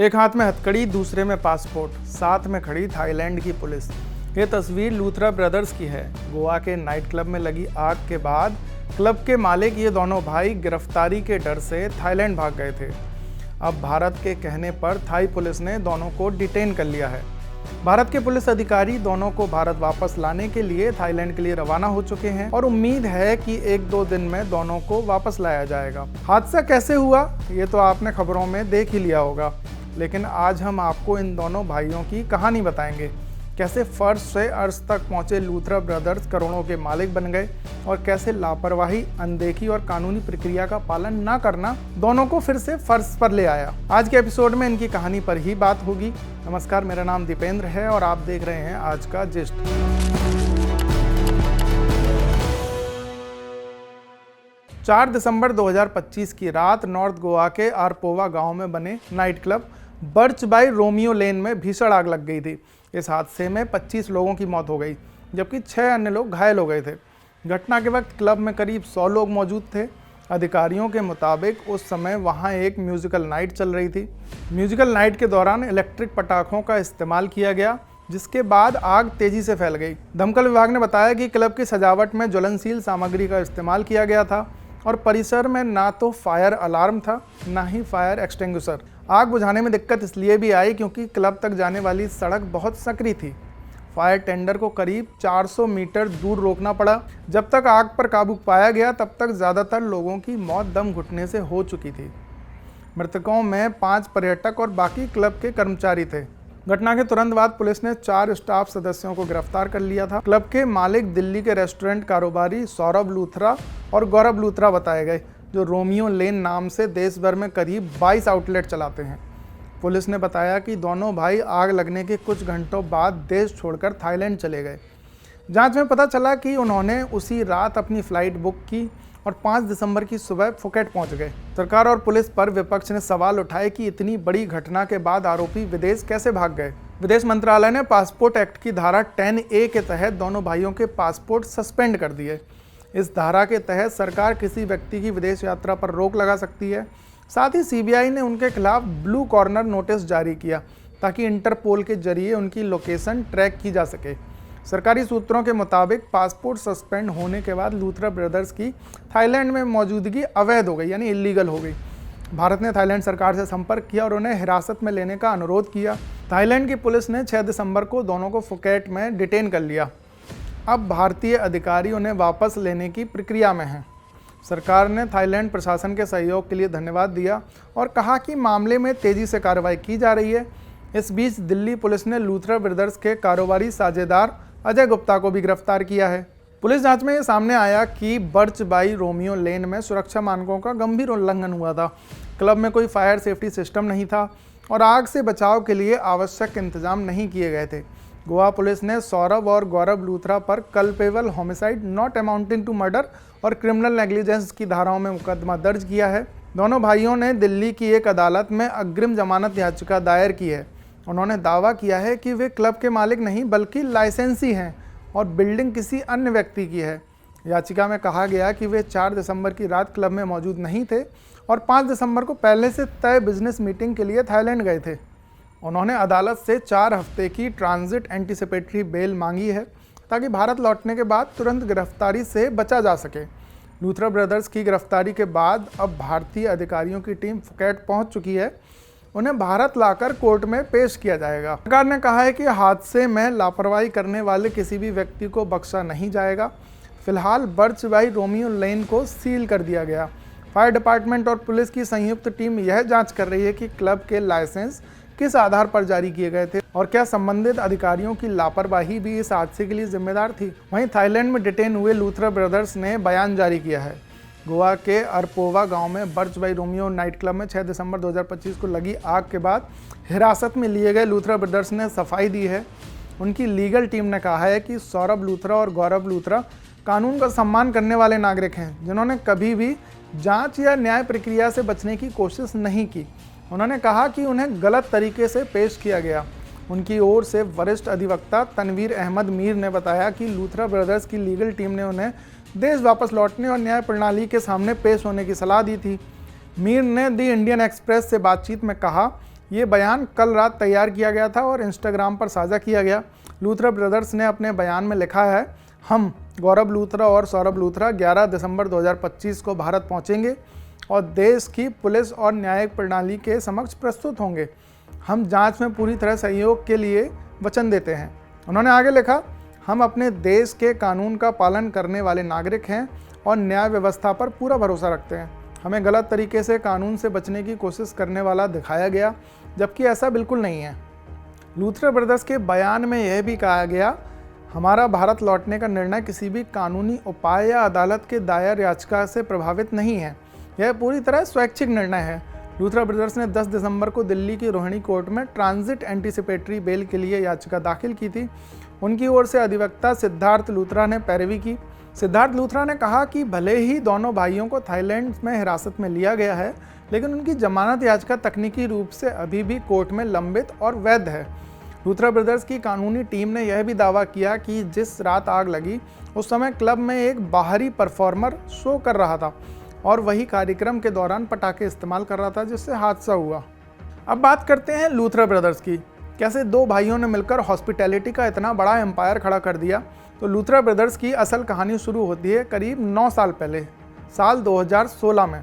एक हाथ में हथकड़ी, दूसरे में पासपोर्ट, साथ में खड़ी थाईलैंड की पुलिस। ये तस्वीर लूथरा ब्रदर्स की है। गोवा के नाइट क्लब में लगी आग के बाद क्लब के मालिक ये दोनों भाई गिरफ्तारी के डर से थाईलैंड भाग गए थे। अब भारत के कहने पर थाई पुलिस ने दोनों को डिटेन कर लिया है। भारत के पुलिस अधिकारी दोनों को भारत वापस लाने के लिए थाईलैंड के लिए रवाना हो चुके हैं और उम्मीद है कि 1-2 दिन में दोनों को वापस लाया जाएगा। हादसा कैसे हुआ ये तो आपने खबरों में देख ही लिया होगा, लेकिन आज हम आपको इन दोनों भाइयों की कहानी बताएंगे। कैसे फर्श से अर्श तक पहुंचे लूथरा ब्रदर्स करोड़ों के मालिक बन गए और कैसे लापरवाही, अनदेखी और कानूनी प्रक्रिया का पालन न करना दोनों को फिर से फर्श पर ले आया। आज के एपिसोड में इनकी कहानी पर ही बात होगी। नमस्कार, मेरा नाम दीपेंद्र है और आप देख रहे हैं आज का जिस्ट। 4 दिसंबर 2025 की रात नॉर्थ गोवा के आरपोवा गांव में बने night club Birch by Romeo lane में भीषण आग लग गई थी। इस हादसे में 25 लोगों की मौत हो गई, जबकि 6 अन्य लोग घायल हो गए थे। घटना के वक्त क्लब में करीब 100 लोग मौजूद थे। अधिकारियों के मुताबिक उस समय वहां एक म्यूजिकल नाइट चल रही थी। म्यूजिकल नाइट के दौरान इलेक्ट्रिक पटाखों का इस्तेमाल किया गया, जिसके बाद आग तेजी से फैल गई। दमकल विभाग ने बताया कि क्लब की सजावट में ज्वलनशील सामग्री का इस्तेमाल किया गया था और परिसर में ना तो फायर अलार्म था, ना ही फायर एक्सटिंग्विशर। आग बुझाने में दिक्कत इसलिए भी आई क्योंकि क्लब तक जाने वाली सड़क बहुत संकरी थी। फायर टेंडर को करीब 400 मीटर दूर रोकना पड़ा। जब तक आग पर काबू पाया गया तब तक ज़्यादातर लोगों की मौत दम घुटने से हो चुकी थी। मृतकों में 5 पर्यटक और बाकी क्लब के कर्मचारी थे। घटना के तुरंत बाद पुलिस ने 4 स्टाफ सदस्यों को गिरफ्तार कर लिया था। क्लब के मालिक दिल्ली के रेस्टोरेंट कारोबारी सौरभ लूथरा और गौरव लूथरा बताए गए, जो रोमियो लेन नाम से देश भर में करीब 22 आउटलेट चलाते हैं। पुलिस ने बताया कि दोनों भाई आग लगने के कुछ घंटों बाद देश छोड़कर थाईलैंड चले गए। जांच में पता चला कि उन्होंने उसी रात अपनी फ़्लाइट बुक की और 5 दिसंबर की सुबह फुकेट पहुंच गए। सरकार और पुलिस पर विपक्ष ने सवाल उठाए कि इतनी बड़ी घटना के बाद आरोपी विदेश कैसे भाग गए। विदेश मंत्रालय ने पासपोर्ट एक्ट की धारा 10A के तहत दोनों भाइयों के पासपोर्ट सस्पेंड कर दिए। इस धारा के तहत सरकार किसी व्यक्ति की विदेश यात्रा पर रोक लगा सकती है। साथ ही सीबीआई ने उनके खिलाफ ब्लू कॉर्नर नोटिस जारी किया ताकि इंटरपोल के जरिए उनकी लोकेशन ट्रैक की जा सके। सरकारी सूत्रों के मुताबिक पासपोर्ट सस्पेंड होने के बाद लूथरा ब्रदर्स की थाईलैंड में मौजूदगी अवैध हो गई, यानी इलीगल हो गई। भारत ने थाईलैंड सरकार से संपर्क किया और उन्हें हिरासत में लेने का अनुरोध किया। थाईलैंड की पुलिस ने 6 दिसंबर को दोनों को फुकेट में डिटेन कर लिया। अब भारतीय अधिकारी उन्हें वापस लेने की प्रक्रिया में हैं। सरकार ने थाईलैंड प्रशासन के सहयोग के लिए धन्यवाद दिया और कहा कि मामले में तेजी से कार्रवाई की जा रही है। इस बीच दिल्ली पुलिस ने लूथरा ब्रदर्स के कारोबारी साझेदार अजय गुप्ता को भी गिरफ्तार किया है। पुलिस जांच में ये सामने आया कि बर्च बाई रोमियो लेन में सुरक्षा मानकों का गंभीर उल्लंघन हुआ था। क्लब में कोई फायर सेफ्टी सिस्टम नहीं था और आग से बचाव के लिए आवश्यक इंतजाम नहीं किए गए थे। गोवा पुलिस ने सौरभ और गौरव लूथरा पर culpable homicide not amounting to murder और क्रिमिनल नेग्लिजेंस की धाराओं में मुकदमा दर्ज किया है। दोनों भाइयों ने दिल्ली की एक अदालत में अग्रिम जमानत याचिका दायर की है। उन्होंने दावा किया है कि वे क्लब के मालिक नहीं बल्कि लाइसेंसी हैं और बिल्डिंग किसी अन्य व्यक्ति की है। याचिका में कहा गया कि वे 4 दिसंबर की रात क्लब में मौजूद नहीं थे और 5 दिसंबर को पहले से तय बिजनेस मीटिंग के लिए थाईलैंड गए थे। उन्होंने अदालत से 4 हफ्ते की ट्रांजिट एंटीसिपेटरी बेल मांगी है ताकि भारत लौटने के बाद तुरंत गिरफ्तारी से बचा जा सके। लूथरा ब्रदर्स की गिरफ्तारी के बाद अब भारतीय अधिकारियों की टीम फुकेट पहुंच चुकी है। उन्हें भारत लाकर कोर्ट में पेश किया जाएगा। सरकार ने कहा है कि हादसे में लापरवाही करने वाले किसी भी व्यक्ति को बख्शा नहीं जाएगा। फिलहाल बर्च बाई रोमियो लेन को सील कर दिया गया। फायर डिपार्टमेंट और पुलिस की संयुक्त टीम यह जांच कर रही है कि क्लब के लाइसेंस किस आधार पर जारी किए गए थे और क्या संबंधित अधिकारियों की लापरवाही भी इस हादसे के लिए जिम्मेदार थी। वहीं थाईलैंड में डिटेन हुए लूथरा ब्रदर्स ने बयान जारी किया है। गोवा के अरपोवा गांव में birch by Romeo night club में 6 दिसंबर 2025 को लगी आग के बाद हिरासत में लिए गए लूथरा ब्रदर्स ने सफाई दी है। उनकी लीगल टीम ने कहा है कि सौरभ लूथरा और गौरव लूथरा कानून का सम्मान करने वाले नागरिक हैं, जिन्होंने कभी भी जांच या न्याय प्रक्रिया से बचने की कोशिश नहीं की। उन्होंने कहा कि उन्हें गलत तरीके से पेश किया गया। उनकी ओर से वरिष्ठ अधिवक्ता तनवीर अहमद मीर ने बताया कि लूथरा ब्रदर्स की लीगल टीम ने उन्हें देश वापस लौटने और न्याय प्रणाली के सामने पेश होने की सलाह दी थी। मीर ने दी इंडियन एक्सप्रेस से बातचीत में कहा ये बयान कल रात तैयार किया गया था और इंस्टाग्राम पर साझा किया गया। लूथरा ब्रदर्स ने अपने बयान में लिखा है, हम गौरव लूथरा और सौरभ लूथरा 11 दिसंबर 2025 को भारत पहुंचेंगे और देश की पुलिस और न्यायिक प्रणाली के समक्ष प्रस्तुत होंगे। हम जांच में पूरी तरह सहयोग के लिए वचन देते हैं। उन्होंने आगे लिखा, हम अपने देश के कानून का पालन करने वाले नागरिक हैं और न्याय व्यवस्था पर पूरा भरोसा रखते हैं। हमें गलत तरीके से कानून से बचने की कोशिश करने वाला दिखाया गया, जबकि ऐसा बिल्कुल नहीं है। लूथरा ब्रदर्स के बयान में यह भी कहा गया, हमारा भारत लौटने का निर्णय किसी भी कानूनी उपाय या अदालत के दायर याचिका से प्रभावित नहीं है। यह पूरी तरह स्वैच्छिक निर्णय है। लूथरा ब्रदर्स ने 10 दिसंबर को दिल्ली की रोहिणी कोर्ट में ट्रांजिट एंटीसिपेटरी बेल के लिए याचिका दाखिल की थी। उनकी ओर से अधिवक्ता सिद्धार्थ लूथरा ने पैरवी की। सिद्धार्थ लूथरा ने कहा कि भले ही दोनों भाइयों को थाईलैंड में हिरासत में लिया गया है, लेकिन उनकी जमानत याचिका तकनीकी रूप से अभी भी कोर्ट में लंबित और वैध है। लूथरा ब्रदर्स की कानूनी टीम ने यह भी दावा किया कि जिस रात आग लगी उस समय क्लब में एक बाहरी परफॉर्मर शो कर रहा था और वही कार्यक्रम के दौरान पटाखे इस्तेमाल कर रहा था, जिससे हादसा हुआ। अब बात करते हैं लूथरा ब्रदर्स की। कैसे दो भाइयों ने मिलकर हॉस्पिटैलिटी का इतना बड़ा एम्पायर खड़ा कर दिया। तो लूथरा ब्रदर्स की असल कहानी शुरू होती है करीब 9 साल पहले, साल 2016 में।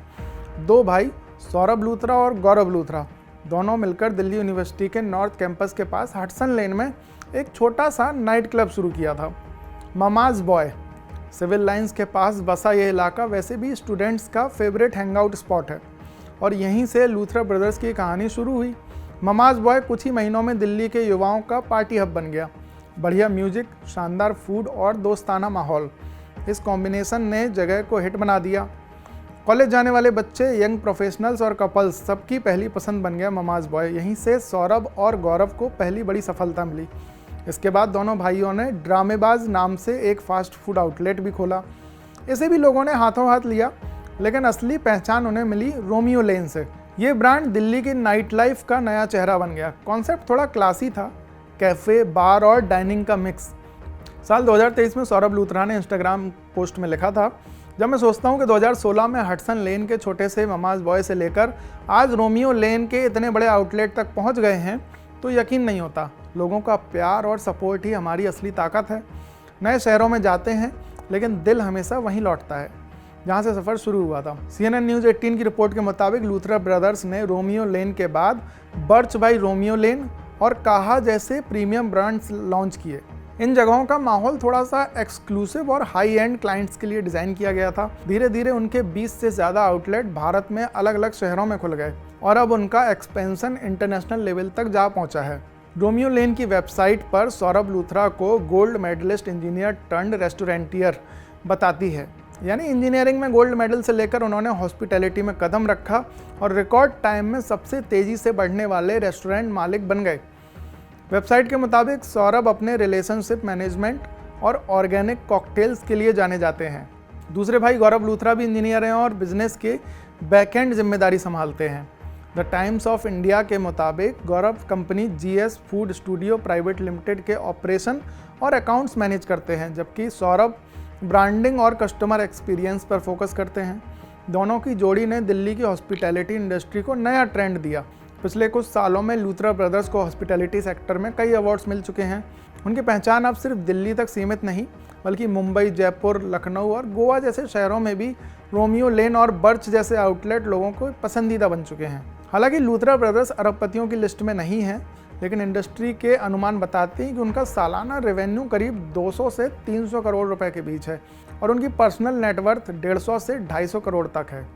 दो भाई सौरभ लूथरा और गौरव लूथरा दोनों मिलकर दिल्ली यूनिवर्सिटी के नॉर्थ कैंपस के पास हडसन लेन में एक छोटा सा नाइट क्लब शुरू किया था, ममाज बॉय। सिविल लाइंस के पास बसा यह इलाका वैसे भी स्टूडेंट्स का फेवरेट हैंगआउट स्पॉट है और यहीं से लूथरा ब्रदर्स की कहानी शुरू हुई। ममाज बॉय कुछ ही महीनों में दिल्ली के युवाओं का पार्टी हब बन गया। बढ़िया म्यूजिक, शानदार फूड और दोस्ताना माहौल, इस कॉम्बिनेशन ने जगह को हिट बना दिया। कॉलेज जाने वाले बच्चे, यंग प्रोफेशनल्स और कपल्स, सबकी पहली पसंद बन गया ममाज बॉय। यहीं से सौरभ और गौरव को पहली बड़ी सफलता मिली। इसके बाद दोनों भाइयों ने ड्रामेबाज नाम से एक फास्ट फूड आउटलेट भी खोला। इसे भी लोगों ने हाथों हाथ लिया, लेकिन असली पहचान उन्हें मिली रोमियो लेन से। ये ब्रांड दिल्ली की नाइट लाइफ का नया चेहरा बन गया। कॉन्सेप्ट थोड़ा क्लासी था, कैफ़े, बार और डाइनिंग का मिक्स। साल 2023 में सौरभ लूथरा ने इंस्टाग्राम पोस्ट में लिखा था, जब मैं सोचता हूँ कि 2016 में हडसन लेन के छोटे से ममाज बॉय से लेकर आज रोमियो लेन के इतने बड़े आउटलेट तक पहुँच गए हैं, तो यकीन नहीं होता। लोगों का प्यार और सपोर्ट ही हमारी असली ताकत है। नए शहरों में जाते हैं, लेकिन दिल हमेशा वहीं लौटता है जहाँ से सफ़र शुरू हुआ था। CNN न्यूज़ 18 की रिपोर्ट के मुताबिक लूथरा ब्रदर्स ने रोमियो लेन के बाद बर्च बाई रोमियो लेन और काहा जैसे प्रीमियम ब्रांड्स लॉन्च किए। इन जगहों का माहौल थोड़ा सा एक्सक्लूसिव और हाई एंड क्लाइंट्स के लिए डिज़ाइन किया गया था। धीरे धीरे उनके 20 से ज़्यादा आउटलेट भारत में अलग अलग शहरों में खुल गए और अब उनका एक्सपेंशन इंटरनेशनल लेवल तक जा पहुंचा है। रोमियो लेन की वेबसाइट पर सौरभ लूथरा को गोल्ड मेडलिस्ट इंजीनियर टर्न्ड रेस्टोरेंटियर बताती है, यानी इंजीनियरिंग में गोल्ड मेडल से लेकर उन्होंने हॉस्पिटैलिटी में कदम रखा और रिकॉर्ड टाइम में सबसे तेज़ी से बढ़ने वाले रेस्टोरेंट मालिक बन गए। वेबसाइट के मुताबिक सौरभ अपने रिलेशनशिप मैनेजमेंट और ऑर्गेनिक कॉकटेल्स के लिए जाने जाते हैं। दूसरे भाई गौरव लूथरा भी इंजीनियर हैं और बिजनेस के बैकएंड जिम्मेदारी संभालते हैं। द टाइम्स ऑफ इंडिया के मुताबिक Gaurav company GS food studio private limited के ऑपरेशन और अकाउंट्स मैनेज करते हैं, जबकि सौरभ ब्रांडिंग और कस्टमर एक्सपीरियंस पर फोकस करते हैं। दोनों की जोड़ी ने दिल्ली की हॉस्पिटैलिटी इंडस्ट्री को नया ट्रेंड दिया। पिछले कुछ सालों में लूथरा ब्रदर्स को हॉस्पिटैलिटी सेक्टर में कई अवार्ड्स मिल चुके हैं। उनकी पहचान अब सिर्फ दिल्ली तक सीमित नहीं, बल्कि मुंबई, जयपुर, लखनऊ और गोवा जैसे शहरों में भी रोमियो लेन और बर्च जैसे आउटलेट लोगों को पसंदीदा बन चुके हैं। हालांकि लूथरा ब्रदर्स अरबपतियों की लिस्ट में नहीं है, लेकिन इंडस्ट्री के अनुमान बताते हैं कि उनका सालाना रेवेन्यू करीब 200 से 300 करोड़ रुपए के बीच है और उनकी पर्सनल नेटवर्थ 150 से 250 करोड़ तक है।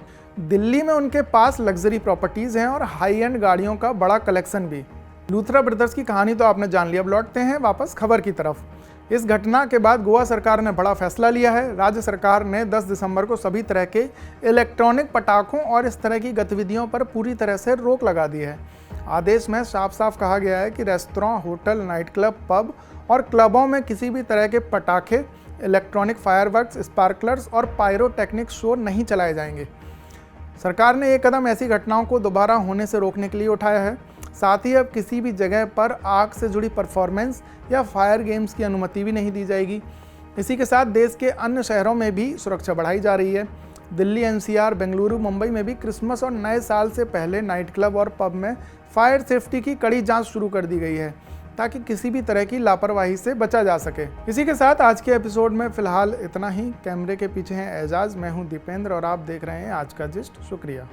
दिल्ली में उनके पास लग्जरी प्रॉपर्टीज़ हैं और हाई एंड गाड़ियों का बड़ा कलेक्शन भी। लूथरा ब्रदर्स की कहानी तो आपने जान लिया। अब लौटते हैं वापस खबर की तरफ। इस घटना के बाद गोवा सरकार ने बड़ा फैसला लिया है। राज्य सरकार ने 10 दिसंबर को सभी तरह के इलेक्ट्रॉनिक पटाखों और इस तरह की गतिविधियों पर पूरी तरह से रोक लगा दी है। आदेश में साफ साफ कहा गया है कि restaurant, hotel, night club, pub और क्लबों में किसी भी तरह के पटाखे, इलेक्ट्रॉनिक फायरवर्क्स, स्पार्कलर्स और पायरोटेक्निक शो नहीं चलाए जाएंगे। सरकार ने ये कदम ऐसी घटनाओं को दोबारा होने से रोकने के लिए उठाया है। साथ ही अब किसी भी जगह पर आग से जुड़ी परफॉर्मेंस या फायर गेम्स की अनुमति भी नहीं दी जाएगी। इसी के साथ देश के अन्य शहरों में भी सुरक्षा बढ़ाई जा रही है। दिल्ली, एनसीआर, बेंगलुरु, मुंबई में भी क्रिसमस और नए साल से पहले नाइट क्लब और पब में फायर सेफ्टी की कड़ी जांच शुरू कर दी गई है ताकि किसी भी तरह की लापरवाही से बचा जा सके। इसी के साथ आज के एपिसोड में फिलहाल इतना ही। कैमरे के पीछे हैं एजाज, मैं हूं दीपेंद्र और आप देख रहे हैं आज का जिस्ट। शुक्रिया।